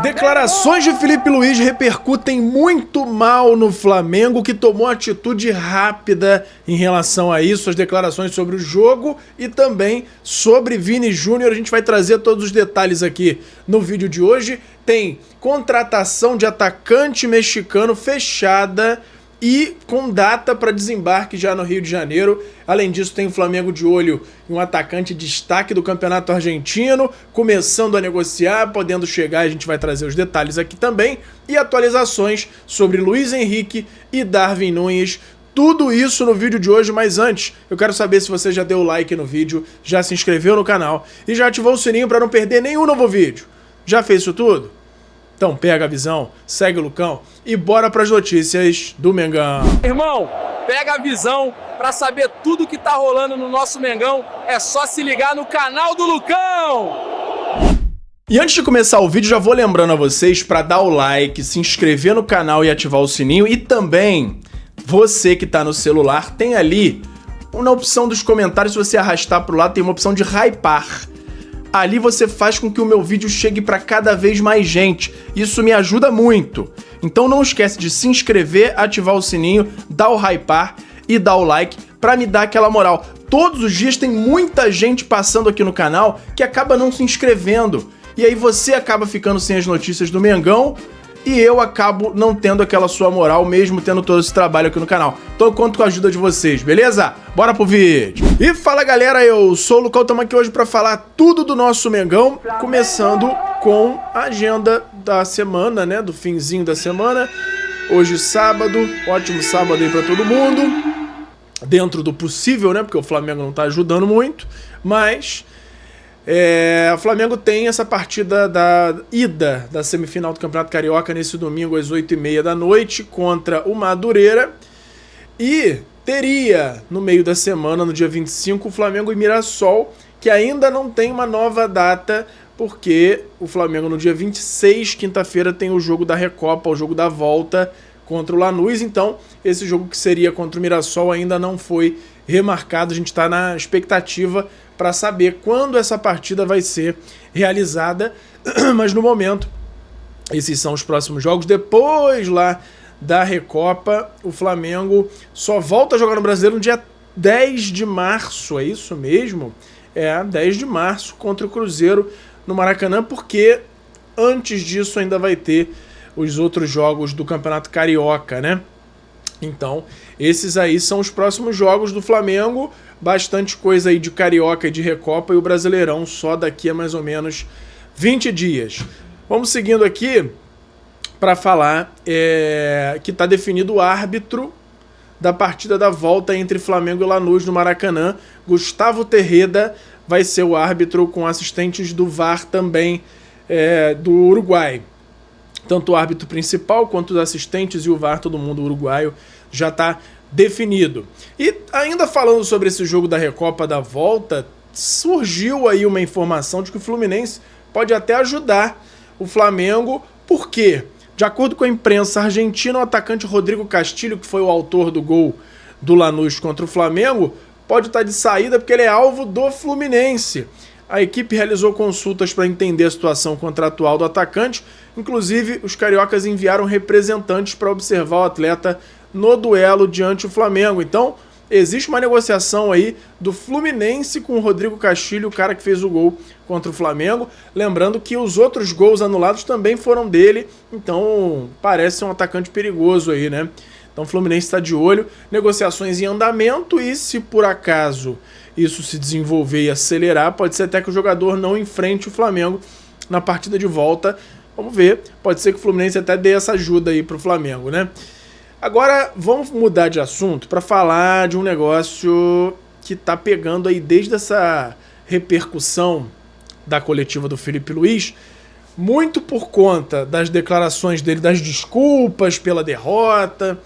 Declarações de Filipe Luís repercutem muito mal no Flamengo, que tomou atitude rápida em relação a isso, as declarações sobre o jogo e também sobre Vini Júnior. A gente vai trazer todos os detalhes aqui no vídeo de hoje. Tem contratação de atacante mexicano fechada e com data para desembarque já no Rio de Janeiro. Além disso, tem o Flamengo de olho em um atacante destaque do Campeonato Argentino, começando a negociar, podendo chegar, a gente vai trazer os detalhes aqui também, e atualizações sobre Luiz Henrique e Darwin Núñez. Tudo isso no vídeo de hoje, mas antes, eu quero saber se você já deu o like no vídeo, já se inscreveu no canal e já ativou o sininho para não perder nenhum novo vídeo. Já fez isso tudo? Então pega a visão, segue o Lucão e bora para as notícias do Mengão. Irmão, pega a visão para saber tudo que tá rolando no nosso Mengão. É só se ligar no canal do Lucão. E antes de começar o vídeo, já vou lembrando a vocês para dar o like, se inscrever no canal e ativar o sininho. E também, você que tá no celular, tem ali, na opção dos comentários, se você arrastar pro lado, tem uma opção de hypar. Ali você faz com que o meu vídeo chegue para cada vez mais gente. Isso me ajuda muito. Então não esquece de se inscrever, ativar o sininho, dar o hypar e dar o like para me dar aquela moral. Todos os dias tem muita gente passando aqui no canal que acaba não se inscrevendo. E aí você acaba ficando sem as notícias do Mengão e eu acabo não tendo aquela sua moral, mesmo tendo todo esse trabalho aqui no canal. Então eu conto com a ajuda de vocês, beleza? Bora pro vídeo! E fala galera, eu sou o Lucão, estamos aqui hoje para falar tudo do nosso Mengão, começando com a agenda da semana, né? Do finzinho da semana. Hoje sábado, ótimo sábado aí para todo mundo. Dentro do possível, né? Porque o Flamengo não tá ajudando muito, mas... o Flamengo tem essa partida da ida da semifinal do Campeonato Carioca nesse domingo às 8h30 da noite contra o Madureira. E teria no meio da semana, no dia 25, o Flamengo e Mirassol, que ainda não tem uma nova data, porque o Flamengo no dia 26, quinta-feira, tem o jogo da Recopa, o jogo da volta contra o Lanús. Então esse jogo que seria contra o Mirassol ainda não foi remarcado. A gente está na expectativa para saber quando essa partida vai ser realizada, mas no momento esses são os próximos jogos. Depois lá da Recopa, o Flamengo só volta a jogar no Brasileiro no dia 10 de março, é isso mesmo? 10 de março contra o Cruzeiro no Maracanã, porque antes disso ainda vai ter os outros jogos do Campeonato Carioca, né? Então, esses aí são os próximos jogos do Flamengo. Bastante coisa aí de Carioca e de Recopa, e o Brasileirão só daqui a mais ou menos 20 dias. Vamos seguindo aqui para falar que está definido o árbitro da partida da volta entre Flamengo e Lanús no Maracanã. Gustavo Terreda vai ser o árbitro, com assistentes do VAR também do Uruguai. Tanto o árbitro principal quanto os assistentes e o VAR, todo mundo uruguaio, já está definido. E ainda falando sobre esse jogo da Recopa da volta, surgiu aí uma informação de que o Fluminense pode até ajudar o Flamengo. Por quê? De acordo com a imprensa argentina, o atacante Rodrigo Castilho, que foi o autor do gol do Lanús contra o Flamengo, pode estar de saída porque ele é alvo do Fluminense. A equipe realizou consultas para entender a situação contratual do atacante. Inclusive, os cariocas enviaram representantes para observar o atleta no duelo diante do Flamengo. Então, existe uma negociação aí do Fluminense com o Rodrigo Castilho, o cara que fez o gol contra o Flamengo. Lembrando que os outros gols anulados também foram dele. Então, parece ser um atacante perigoso aí, né? Então, o Fluminense está de olho. Negociações em andamento, e se por acaso isso se desenvolver e acelerar, pode ser até que o jogador não enfrente o Flamengo na partida de volta. Vamos ver, pode ser que o Fluminense até dê essa ajuda aí para o Flamengo, né? Agora vamos mudar de assunto para falar de um negócio que tá pegando aí desde essa repercussão da coletiva do Filipe Luís, muito por conta das declarações dele, das desculpas pela derrota,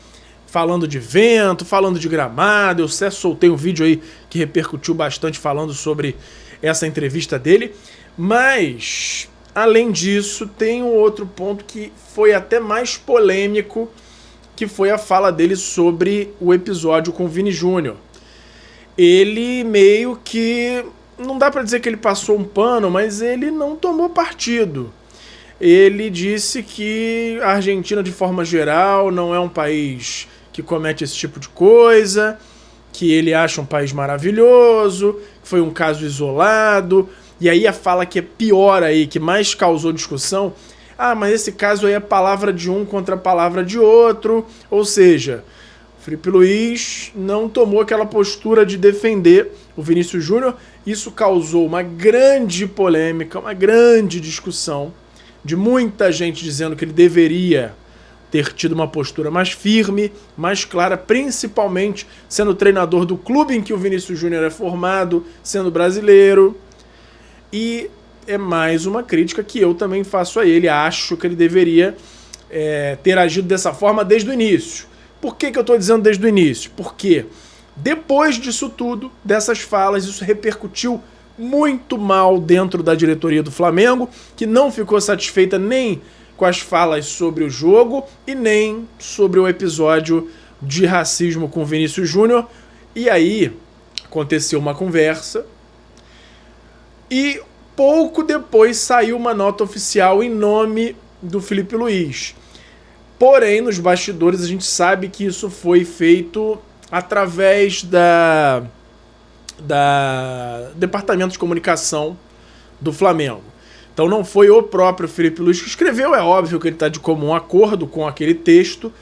falando de vento, falando de gramado. Eu até soltei um vídeo aí que repercutiu bastante falando sobre essa entrevista dele, mas além disso tem um outro ponto que foi até mais polêmico, que foi a fala dele sobre o episódio com o Vini Júnior. Ele meio que, não dá pra dizer que ele passou um pano, mas ele não tomou partido. ele disse que a Argentina, de forma geral, não é um país que comete esse tipo de coisa, que ele acha um país maravilhoso, que foi um caso isolado. E aí a fala que é pior aí, que mais causou discussão, mas esse caso aí é palavra de um contra a palavra de outro, ou seja, Felipe Luiz não tomou aquela postura de defender o Vinícius Júnior. Isso causou uma grande polêmica, uma grande discussão, de muita gente dizendo que ele deveria ter tido uma postura mais firme, mais clara, principalmente sendo treinador do clube em que o Vinícius Júnior é formado, sendo brasileiro. E é mais uma crítica que eu também faço a ele. Acho que ele deveria ter agido dessa forma desde o início. Por que eu estou dizendo desde o início? Porque depois disso tudo, dessas falas, isso repercutiu muito mal dentro da diretoria do Flamengo, que não ficou satisfeita nem com as falas sobre o jogo e nem sobre o episódio de racismo com o Vinícius Júnior. E aí aconteceu uma conversa e pouco depois saiu uma nota oficial em nome do Felipe Luiz. Porém, nos bastidores a gente sabe que isso foi feito através da Departamento de Comunicação do Flamengo. Então não foi o próprio Felipe Luiz que escreveu, é óbvio que ele está de comum acordo com aquele texto,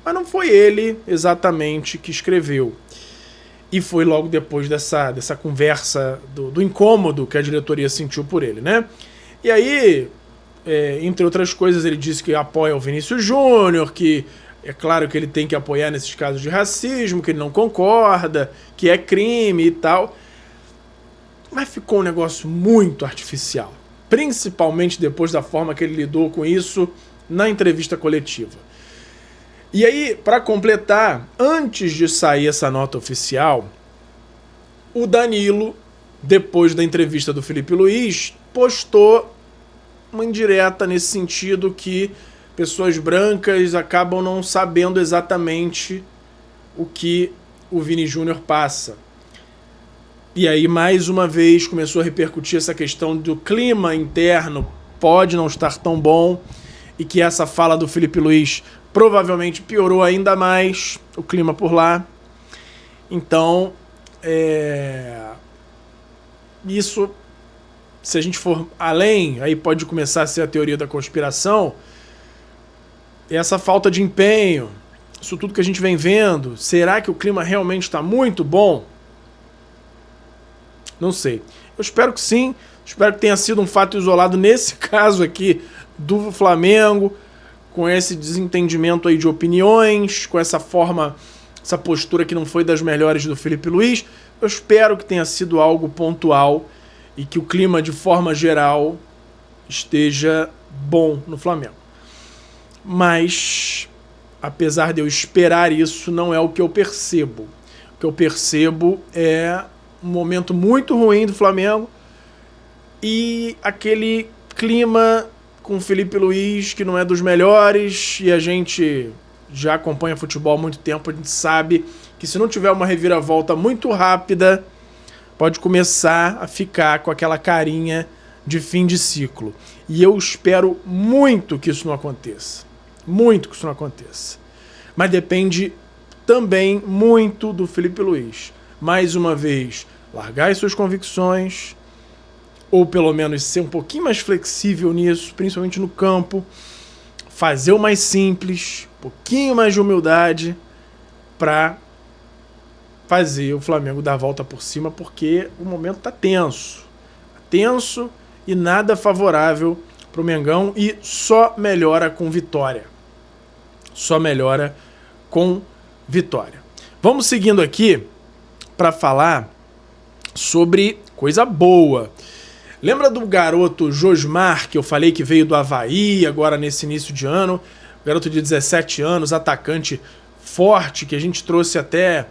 mas não foi ele exatamente que escreveu. E foi logo depois dessa conversa, do incômodo que a diretoria sentiu por ele, né? E aí, entre outras coisas, ele disse que apoia o Vinícius Júnior, que é claro que ele tem que apoiar nesses casos de racismo, que ele não concorda, que é crime e tal. Mas ficou um negócio muito artificial, principalmente depois da forma que ele lidou com isso na entrevista coletiva. E aí, para completar, antes de sair essa nota oficial, o Danilo, depois da entrevista do Felipe Luiz, postou uma indireta nesse sentido que pessoas brancas acabam não sabendo exatamente o que o Vini Júnior passa. E aí, mais uma vez, começou a repercutir essa questão do clima interno pode não estar tão bom e que essa fala do Felipe Luiz provavelmente piorou ainda mais o clima por lá. Então, isso, se a gente for além, aí pode começar a ser a teoria da conspiração. Essa falta de empenho, isso tudo que a gente vem vendo, será que o clima realmente está muito bom? Não sei. Eu espero que sim, espero que tenha sido um fato isolado nesse caso aqui do Flamengo, com esse desentendimento aí de opiniões, com essa forma, essa postura que não foi das melhores do Felipe Luiz. Eu espero que tenha sido algo pontual e que o clima, de forma geral, esteja bom no Flamengo. Mas, apesar de eu esperar isso, não é o que eu percebo. O que eu percebo é um momento muito ruim do Flamengo e aquele clima com o Felipe Luiz que não é dos melhores, e a gente já acompanha futebol há muito tempo, a gente sabe que se não tiver uma reviravolta muito rápida, pode começar a ficar com aquela carinha de fim de ciclo. E eu espero muito que isso não aconteça. Muito que isso não aconteça. Mas depende também muito do Felipe Luiz. Mais uma vez, largar as suas convicções, ou pelo menos ser um pouquinho mais flexível nisso, principalmente no campo, fazer o mais simples, um pouquinho mais de humildade para fazer o Flamengo dar a volta por cima, porque o momento está tenso. Tenso e nada favorável para o Mengão, e só melhora com vitória. Só melhora com vitória. Vamos seguindo aqui para falar sobre coisa boa. Lembra do garoto Josmar, que eu falei que veio do Avaí agora nesse início de ano? Garoto de 17 anos, atacante forte, que a gente trouxe até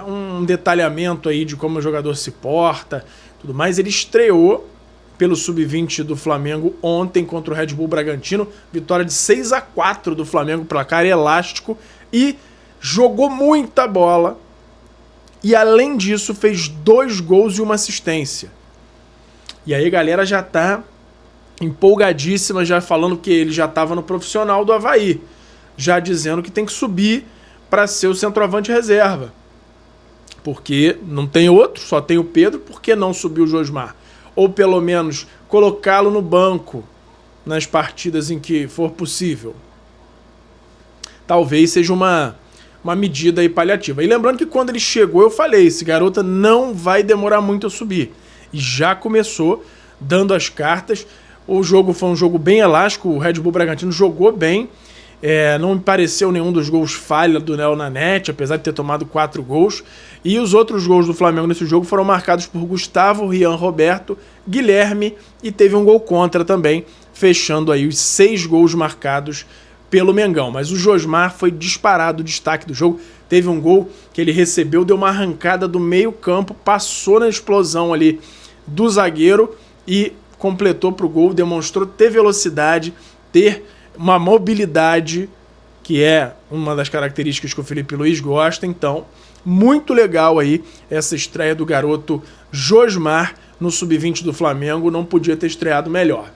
um detalhamento aí de como o jogador se porta, tudo mais. Ele estreou pelo Sub-20 do Flamengo ontem contra o Red Bull Bragantino, vitória de 6-4 do Flamengo, placar elástico, e jogou muita bola. E além disso, fez 2 gols e 1 assistência. E aí a galera já tá empolgadíssima, já falando que ele já estava no profissional do Avaí, já dizendo que tem que subir para ser o centroavante reserva. Porque não tem outro, só tem o Pedro, por que não subir o Josmar? Ou pelo menos colocá-lo no banco nas partidas em que for possível. Talvez seja uma medida aí paliativa. E lembrando que quando ele chegou eu falei, esse garoto não vai demorar muito a subir. E já começou dando as cartas. O jogo foi um jogo bem elástico, o Red Bull Bragantino jogou bem. Não me pareceu nenhum dos gols falha do Léo Nanete, apesar de ter tomado 4 gols. E os outros gols do Flamengo nesse jogo foram marcados por Gustavo, Rian, Roberto, Guilherme e teve um gol contra também, fechando aí os 6 gols marcados pelo Mengão. Mas o Josmar foi disparado o destaque do jogo. Teve um gol que ele recebeu, deu uma arrancada do meio campo, passou na explosão ali do zagueiro e completou para o gol, demonstrou ter velocidade, ter uma mobilidade, que é uma das características que o Felipe Luiz gosta. Então, muito legal aí essa estreia do garoto Josmar no Sub-20 do Flamengo, não podia ter estreado melhor.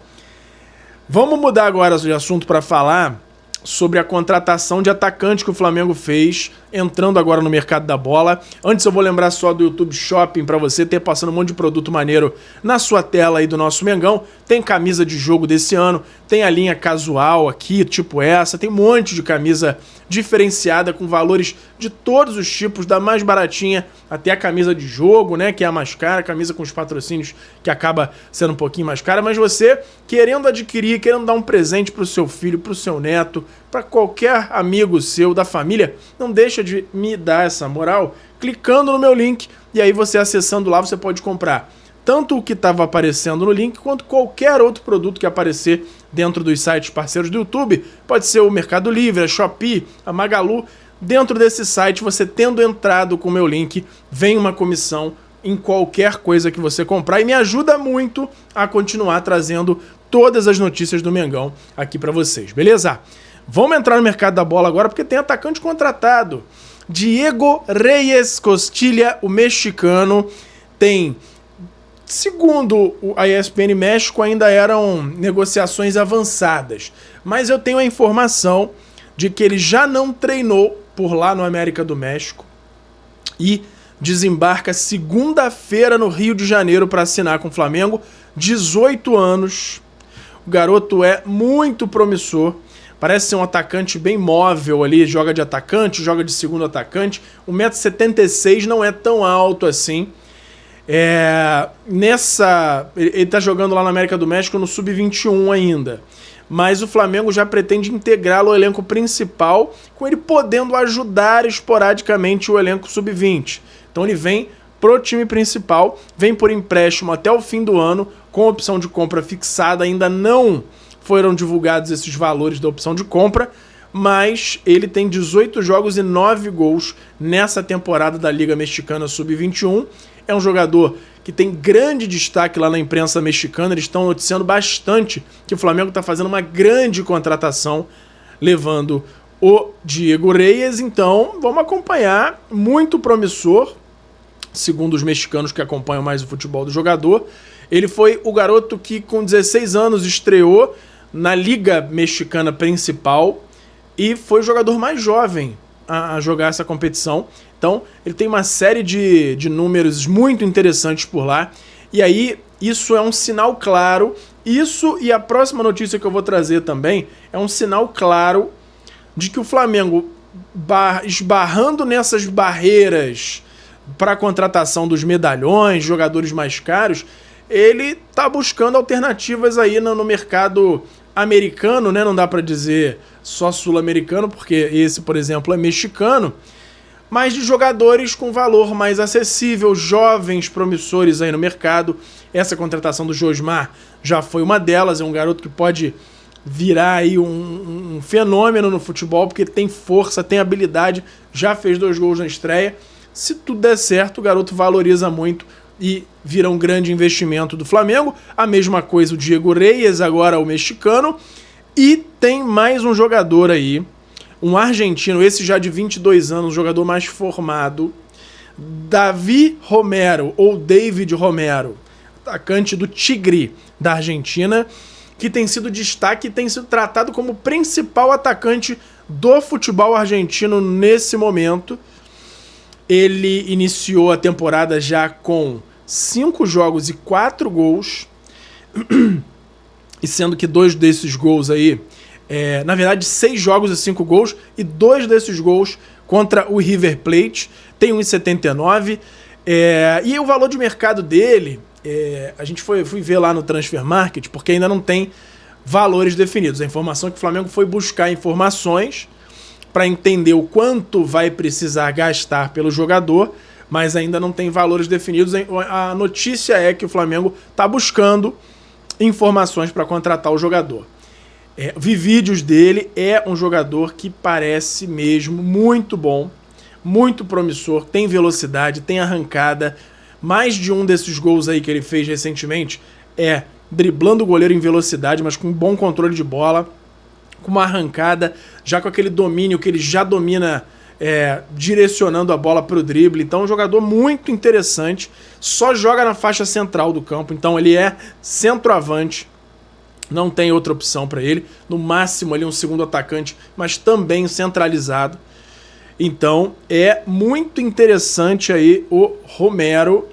Vamos mudar agora de assunto para falar sobre a contratação de atacante que o Flamengo fez, entrando agora no mercado da bola. Antes eu vou lembrar só do YouTube Shopping para você ter passando um monte de produto maneiro na sua tela aí do nosso Mengão. Tem camisa de jogo desse ano, tem a linha casual aqui, tipo essa, tem um monte de camisa diferenciada com valores de todos os tipos, da mais baratinha até a camisa de jogo, né, que é a mais cara, camisa com os patrocínios que acaba sendo um pouquinho mais cara, mas você querendo adquirir, querendo dar um presente pro seu filho, pro seu neto, para qualquer amigo seu, da família, não deixa de me dar essa moral clicando no meu link e aí você acessando lá você pode comprar tanto o que estava aparecendo no link quanto qualquer outro produto que aparecer dentro dos sites parceiros do YouTube. Pode ser o Mercado Livre, a Shopee, a Magalu. Dentro desse site, você tendo entrado com o meu link, vem uma comissão em qualquer coisa que você comprar e me ajuda muito a continuar trazendo todas as notícias do Mengão aqui para vocês, beleza? Vamos entrar no mercado da bola agora porque tem atacante contratado. Diego Reyes Costilha, o mexicano, tem... Segundo a ESPN México, ainda eram negociações avançadas. Mas eu tenho a informação de que ele já não treinou por lá no América do México e desembarca segunda-feira no Rio de Janeiro para assinar com o Flamengo. 18 anos. O garoto é muito promissor. Parece ser um atacante bem móvel ali, joga de atacante, joga de segundo atacante. 1,76 m não é tão alto assim. Ele tá jogando lá na América do México no Sub-21 ainda, mas o Flamengo já pretende integrá-lo ao elenco principal, com ele podendo ajudar esporadicamente o elenco Sub-20. Então ele vem pro time principal, vem por empréstimo até o fim do ano, com opção de compra fixada. Ainda não foram divulgados esses valores da opção de compra, mas ele tem 18 jogos e 9 gols nessa temporada da Liga Mexicana Sub-21. É um jogador que tem grande destaque lá na imprensa mexicana. Eles estão noticiando bastante que o Flamengo está fazendo uma grande contratação, levando o Diego Reyes. Então, vamos acompanhar. Muito promissor, segundo os mexicanos que acompanham mais o futebol do jogador. Ele foi o garoto que, com 16 anos, estreou na Liga Mexicana principal e foi o jogador mais jovem a jogar essa competição. Então, ele tem uma série de números muito interessantes por lá. E aí, isso é um sinal claro. Isso e a próxima notícia que eu vou trazer também é um sinal claro de que o Flamengo, esbarrando nessas barreiras para a contratação dos medalhões, jogadores mais caros, ele está buscando alternativas aí no mercado americano, né? Não dá para dizer só sul-americano, porque esse, por exemplo, é mexicano, mas de jogadores com valor mais acessível, jovens, promissores aí no mercado. Essa contratação do Josmar já foi uma delas, é um garoto que pode virar aí um fenômeno no futebol, porque tem força, tem habilidade, já fez 2 gols na estreia. Se tudo der certo, o garoto valoriza muito e vira um grande investimento do Flamengo. A mesma coisa o Diego Reyes, agora o mexicano. E tem mais um jogador aí, um argentino, esse já de 22 anos, um jogador mais formado, Davi Romero, ou David Romero, atacante do Tigre da Argentina. que tem sido destaque e tem sido tratado como o principal atacante do futebol argentino nesse momento. Ele iniciou a temporada já com 5 jogos e 4 gols, e sendo que 2 desses gols aí, na verdade 6 jogos e 5 gols, e 2 desses gols contra o River Plate, tem 1,79, e o valor de mercado dele, a gente fui ver lá no Transfer Market, porque ainda não tem valores definidos. A informação é que o Flamengo foi buscar informações para entender o quanto vai precisar gastar pelo jogador, mas ainda não tem valores definidos. A notícia é que o Flamengo está buscando informações para contratar o jogador. Vi vídeos dele, é um jogador que parece mesmo muito bom, muito promissor, tem velocidade, tem arrancada. Mais de um desses gols aí que ele fez recentemente driblando o goleiro em velocidade, mas com bom controle de bola, com uma arrancada, já com aquele domínio que ele já domina, direcionando a bola para o drible. Então, um jogador muito interessante, só joga na faixa central do campo, então ele é centroavante, não tem outra opção para ele, no máximo ali um segundo atacante, mas também centralizado. Então, é muito interessante aí o Romero,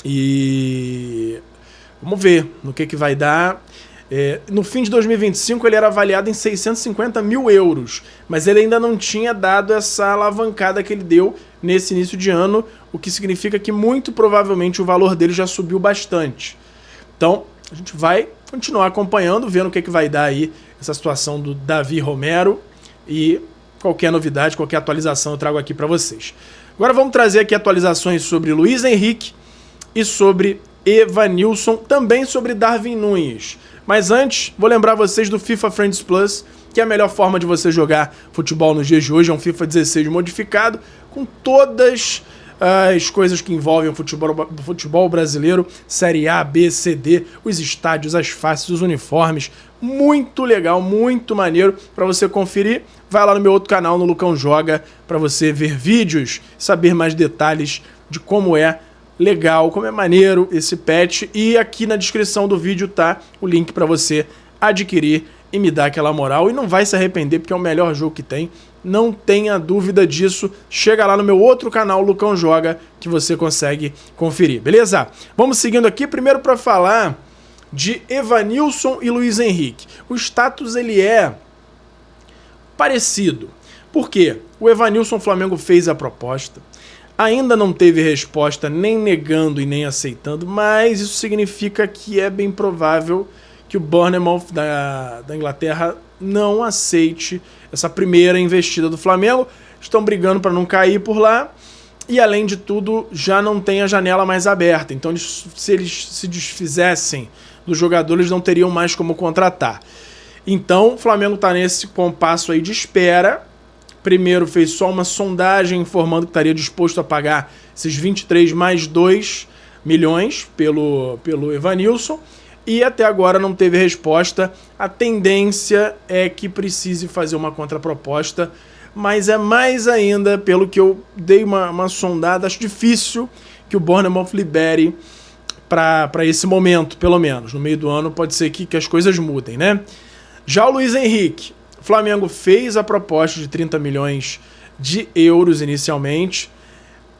e vamos ver no que vai dar. No fim de 2025 ele era avaliado em 650 mil euros, mas ele ainda não tinha dado essa alavancada que ele deu nesse início de ano, o que significa que muito provavelmente o valor dele já subiu bastante. Então a gente vai continuar acompanhando, vendo o que vai dar aí essa situação do Davi Romero, e qualquer novidade, qualquer atualização eu trago aqui para vocês. Agora vamos trazer aqui atualizações sobre Luiz Henrique e sobre Evanilson, também sobre Darwin Núñez. Mas antes, vou lembrar vocês do FIFA Friends Plus, que é a melhor forma de você jogar futebol nos dias de hoje. É um FIFA 16 modificado, com todas as coisas que envolvem o futebol brasileiro, Série A, B, C, D, os estádios, as faces, os uniformes. Muito legal, muito maneiro para você conferir. Vai lá no meu outro canal, no Lucão Joga, para você ver vídeos, saber mais detalhes de como é legal, como é maneiro esse patch, e aqui na descrição do vídeo tá o link para você adquirir e me dar aquela moral, e não vai se arrepender porque é o melhor jogo que tem, não tenha dúvida disso. Chega lá no meu outro canal, Lucão Joga, que você consegue conferir, beleza? Vamos seguindo aqui, primeiro para falar de Evanilson e Luiz Henrique. O status ele é parecido. Por quê? O Evanilson, o Flamengo fez a proposta, ainda não teve resposta, nem negando e nem aceitando, mas isso significa que é bem provável que o Bournemouth da Inglaterra não aceite essa primeira investida do Flamengo. Estão brigando para não cair por lá, e além de tudo já não tem a janela mais aberta, então se eles se desfizessem do jogador, eles não teriam mais como contratar. Então o Flamengo está nesse compasso aí de espera. Primeiro fez só uma sondagem informando que estaria disposto a pagar esses 23 mais 2 milhões pelo Evanilson, e até agora não teve resposta. A tendência é que precise fazer uma contraproposta, mas é mais ainda, pelo que eu dei uma sondada, acho difícil que o Bournemouth libere para esse momento, pelo menos. No meio do ano pode ser que as coisas mudem, né? Já o Luiz Henrique, o Flamengo fez a proposta de 30 milhões de euros inicialmente,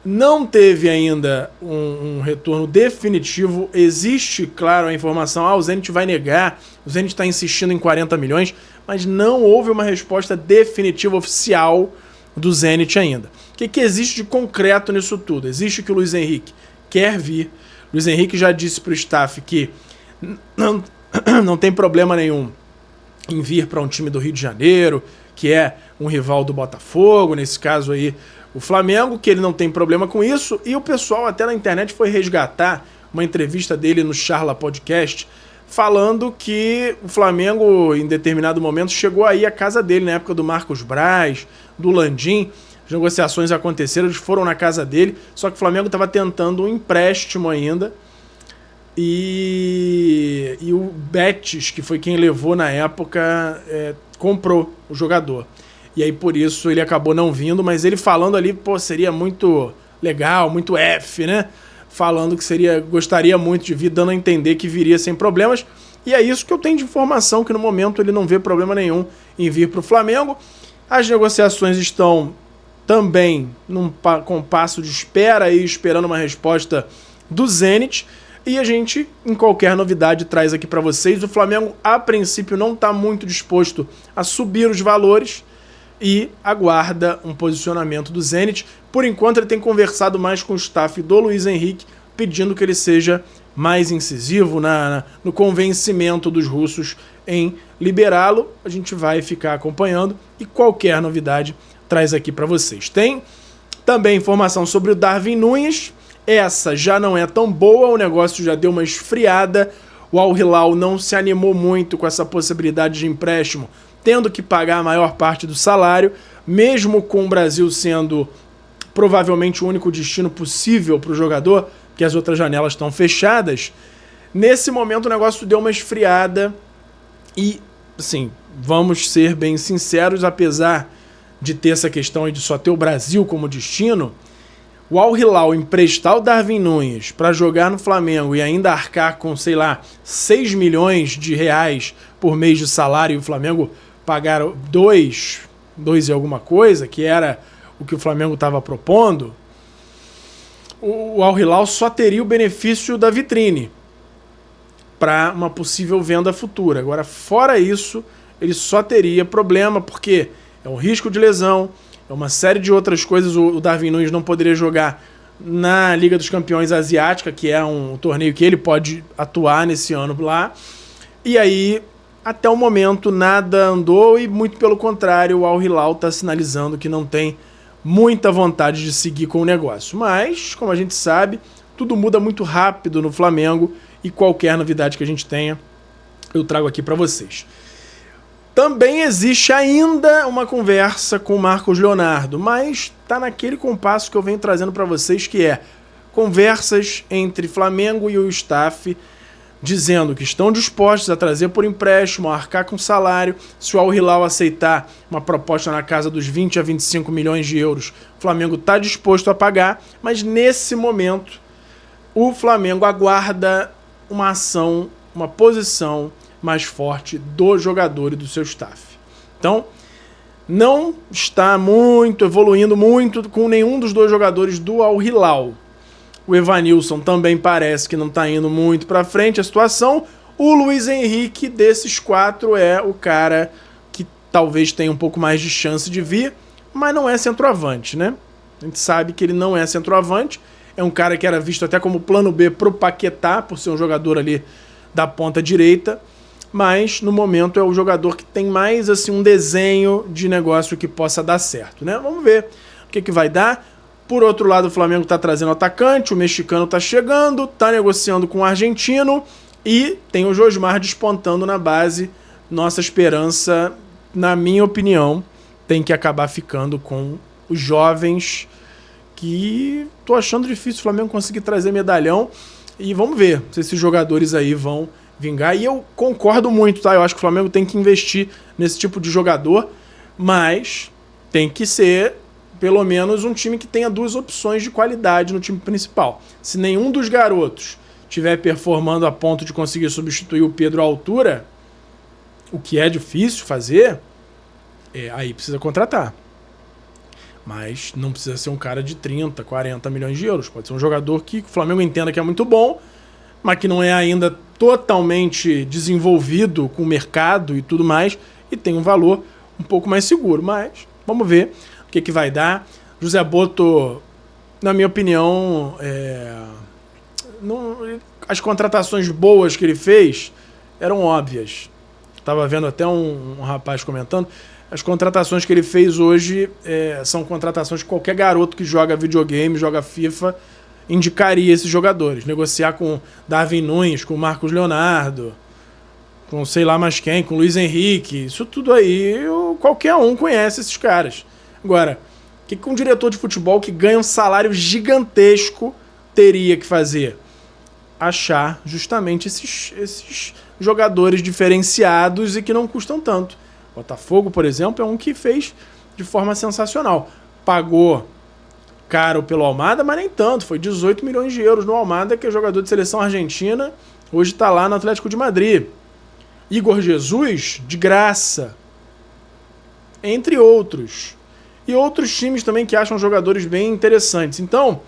não teve ainda um retorno definitivo. Existe, claro, a informação, o Zenit vai negar, o Zenit está insistindo em 40 milhões, mas não houve uma resposta definitiva oficial do Zenit ainda. O que existe de concreto nisso tudo? Existe que o Luiz Henrique quer vir, o Luiz Henrique já disse para o staff que não tem problema nenhum em vir para um time do Rio de Janeiro, que é um rival do Botafogo, nesse caso aí o Flamengo, que ele não tem problema com isso. E o pessoal até na internet foi resgatar uma entrevista dele no Charla Podcast, falando que o Flamengo em determinado momento chegou aí à casa dele, na época do Marcos Braz, do Landim. As negociações aconteceram, eles foram na casa dele, só que o Flamengo estava tentando um empréstimo ainda, e o Betis, que foi quem levou na época, comprou o jogador. E aí por isso ele acabou não vindo, mas ele falando ali, seria muito legal, muito F, né? Falando que gostaria muito de vir, dando a entender que viria sem problemas. E é isso que eu tenho de informação, que no momento ele não vê problema nenhum em vir para o Flamengo. As negociações estão também num compasso de espera, aí, esperando uma resposta do Zenit. E a gente, em qualquer novidade, traz aqui para vocês. O Flamengo, a princípio, não está muito disposto a subir os valores e aguarda um posicionamento do Zenit. Por enquanto, ele tem conversado mais com o staff do Luiz Henrique, pedindo que ele seja mais incisivo no convencimento dos russos em liberá-lo. A gente vai ficar acompanhando e qualquer novidade traz aqui para vocês. Tem também informação sobre o Darwin Núñez. Essa já não é tão boa, o negócio já deu uma esfriada. O Al Hilal não se animou muito com essa possibilidade de empréstimo, tendo que pagar a maior parte do salário, mesmo com o Brasil sendo provavelmente o único destino possível para o jogador, porque as outras janelas estão fechadas. Nesse momento o negócio deu uma esfriada e, assim, vamos ser bem sinceros, apesar de ter essa questão aí de só ter o Brasil como destino, o Al Hilal emprestar o Darwin Núñez para jogar no Flamengo e ainda arcar com, sei lá, 6 milhões de reais por mês de salário e o Flamengo pagar 2 e alguma coisa, que era o que o Flamengo estava propondo, o Al Hilal só teria o benefício da vitrine para uma possível venda futura. Agora, fora isso, ele só teria problema, porque é um risco de lesão, é uma série de outras coisas. O Darwin Núñez não poderia jogar na Liga dos Campeões Asiática, que é um torneio que ele pode atuar nesse ano lá. E aí, até o momento, nada andou e, muito pelo contrário, o Al Hilal está sinalizando que não tem muita vontade de seguir com o negócio. Mas, como a gente sabe, tudo muda muito rápido no Flamengo e qualquer novidade que a gente tenha, eu trago aqui para vocês. Também existe ainda uma conversa com o Marcos Leonardo, mas está naquele compasso que eu venho trazendo para vocês, que é conversas entre Flamengo e o staff, dizendo que estão dispostos a trazer por empréstimo, a arcar com salário. Se o Al Hilal aceitar uma proposta na casa dos 20 a 25 milhões de euros, o Flamengo está disposto a pagar, mas nesse momento o Flamengo aguarda uma ação, uma posição mais forte do jogador e do seu staff. Então, não está evoluindo muito com nenhum dos dois jogadores do Al Hilal. O Evanilson também parece que não está indo muito para frente a situação. O Luiz Henrique, desses 4, é o cara que talvez tenha um pouco mais de chance de vir, mas não é centroavante, né? A gente sabe que ele não é centroavante. É um cara que era visto até como plano B pro Paquetá, por ser um jogador ali da ponta direita. Mas, no momento, é o jogador que tem mais assim um desenho de negócio que possa dar certo, né? Vamos ver o que vai dar. Por outro lado, o Flamengo está trazendo atacante, o mexicano está chegando, está negociando com o argentino e tem o Josmar despontando na base. Nossa esperança, na minha opinião, tem que acabar ficando com os jovens, que tô achando difícil o Flamengo conseguir trazer medalhão. E vamos ver se esses jogadores aí vão vingar. E eu concordo muito, tá? Eu acho que o Flamengo tem que investir nesse tipo de jogador, mas tem que ser pelo menos um time que tenha 2 opções de qualidade no time principal. Se nenhum dos garotos estiver performando a ponto de conseguir substituir o Pedro à altura, o que é difícil fazer, aí precisa contratar. Mas não precisa ser um cara de 30, 40 milhões de euros. Pode ser um jogador que o Flamengo entenda que é muito bom, mas que não é ainda totalmente desenvolvido com o mercado e tudo mais, e tem um valor um pouco mais seguro. Mas vamos ver o que vai dar. José Botto, na minha opinião, as contratações boas que ele fez eram óbvias. Estava vendo até um rapaz comentando. As contratações que ele fez hoje são contratações que qualquer garoto que joga videogame, joga FIFA, indicaria esses jogadores. Negociar com Darwin Núñez, com Marcos Leonardo, com sei lá mais quem, com Luiz Henrique. Isso tudo aí, qualquer um conhece esses caras. Agora, o que um diretor de futebol que ganha um salário gigantesco teria que fazer? Achar justamente esses jogadores diferenciados e que não custam tanto. Botafogo, por exemplo, é um que fez de forma sensacional. Pagou caro pelo Almada, mas nem tanto. Foi 18 milhões de euros no Almada, que é jogador de seleção argentina. Hoje está lá no Atlético de Madrid. Igor Jesus, de graça. Entre outros. E outros times também que acham jogadores bem interessantes. Então,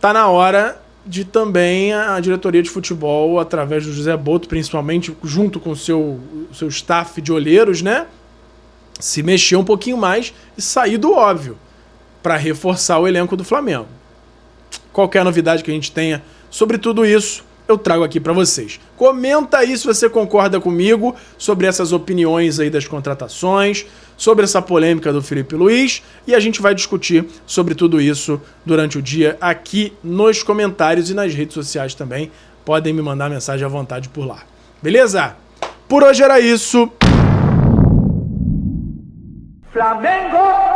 tá na hora de também a diretoria de futebol, através do José Boto, principalmente junto com o seu staff de olheiros, né? Se mexer um pouquinho mais e sair do óbvio para reforçar o elenco do Flamengo. Qualquer novidade que a gente tenha sobre tudo isso, eu trago aqui para vocês. Comenta aí se você concorda comigo sobre essas opiniões aí das contratações, sobre essa polêmica do Felipe Luiz, e a gente vai discutir sobre tudo isso durante o dia aqui nos comentários e nas redes sociais também. Podem me mandar mensagem à vontade por lá. Beleza? Por hoje era isso. Flamengo!